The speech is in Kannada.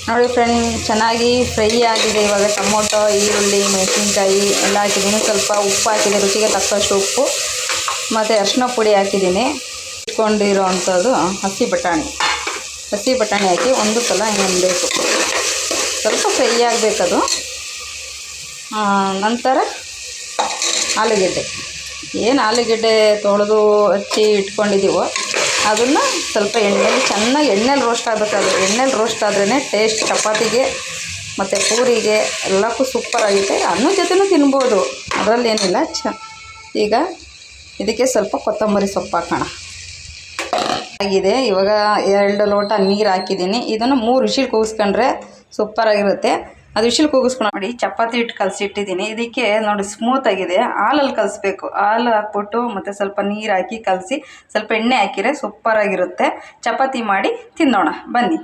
ನೋಡಿ ಫ್ರೆಂಡ್, ಚೆನ್ನಾಗಿ ಫ್ರೈ ಆಗಿದೆ. ಇವಾಗ ಟೊಮೊಟೊ, ಈರುಳ್ಳಿ, ಮೆಣಸಿನ್ಕಾಯಿ ಎಲ್ಲ ಹಾಕಿದ್ದೀನಿ. ಸ್ವಲ್ಪ ಉಪ್ಪು ಹಾಕಿದೆ, ರುಚಿಗೆ ತಕ್ಕಷ್ಟು ಉಪ್ಪು, ಮತ್ತು ಅರಿಶಿನ ಪುಡಿ ಹಾಕಿದ್ದೀನಿ. ಇಟ್ಕೊಂಡಿರೋ ಅಂಥದ್ದು ಹಸಿ ಬಟಾಣಿ ಹಾಕಿ ಒಂದು ಸಲ ಹಿಂಗಬೇಕು. ಸ್ವಲ್ಪ ಫ್ರೈ ಆಗಬೇಕದು. ನಂತರ ಆಲೂಗೆಡ್ಡೆ ತೊಳೆದು ಹಚ್ಚಿ ಇಟ್ಕೊಂಡಿದ್ದೀವೋ ಅದನ್ನು ಸ್ವಲ್ಪ ಚೆನ್ನಾಗಿ ರೋಸ್ಟ್ ಆಗಬೇಕು. ಅದು ಎಣ್ಣೆಲಿ ರೋಸ್ಟ್ ಆದ್ರೇ ಟೇಸ್ಟ್ ಚಪಾತಿಗೆ ಮತ್ತು ಪೂರಿಗೆ ಎಲ್ಲಕ್ಕೂ ಸೂಪರಾಗಿದೆ. ಅನ್ನದ ಜೊತೆನೂ ತಿನ್ಬೋದು, ಅದರಲ್ಲೇನಿಲ್ಲ. ಈಗ ಇದಕ್ಕೆ ಸ್ವಲ್ಪ ಕೊತ್ತಂಬರಿ ಸೊಪ್ಪು ಹಾಕೋಣ. ಆಗಿದೆ. ಇವಾಗ 2 ಲೋಟ ನೀರು ಹಾಕಿದ್ದೀನಿ. ಇದನ್ನು 3 ವಿಷಿಲ್ ಕೂಗಿಸ್ಕೊಂಡ್ರೆ ಸೂಪರಾಗಿರುತ್ತೆ. ಅದು ವಿಷಿಲ್ ಕೂಗಿಸ್ಕೊಂಡು ನೋಡಿ. ಚಪಾತಿ ಹಿಟ್ಟು ಕಲಸಿಟ್ಟಿದ್ದೀನಿ. ಇದಕ್ಕೆ ನೋಡಿ ಸ್ಮೂತಾಗಿದೆ. ಹಾಲಲ್ಲಿ ಕಲಿಸ್ಬೇಕು. ಹಾಲು ಹಾಕ್ಬಿಟ್ಟು ಮತ್ತು ಸ್ವಲ್ಪ ನೀರು ಹಾಕಿ ಕಲಸಿ ಸ್ವಲ್ಪ ಎಣ್ಣೆ ಹಾಕಿದರೆ ಸೂಪರಾಗಿರುತ್ತೆ. ಚಪಾತಿ ಮಾಡಿ ತಿನ್ನೋಣ ಬನ್ನಿ.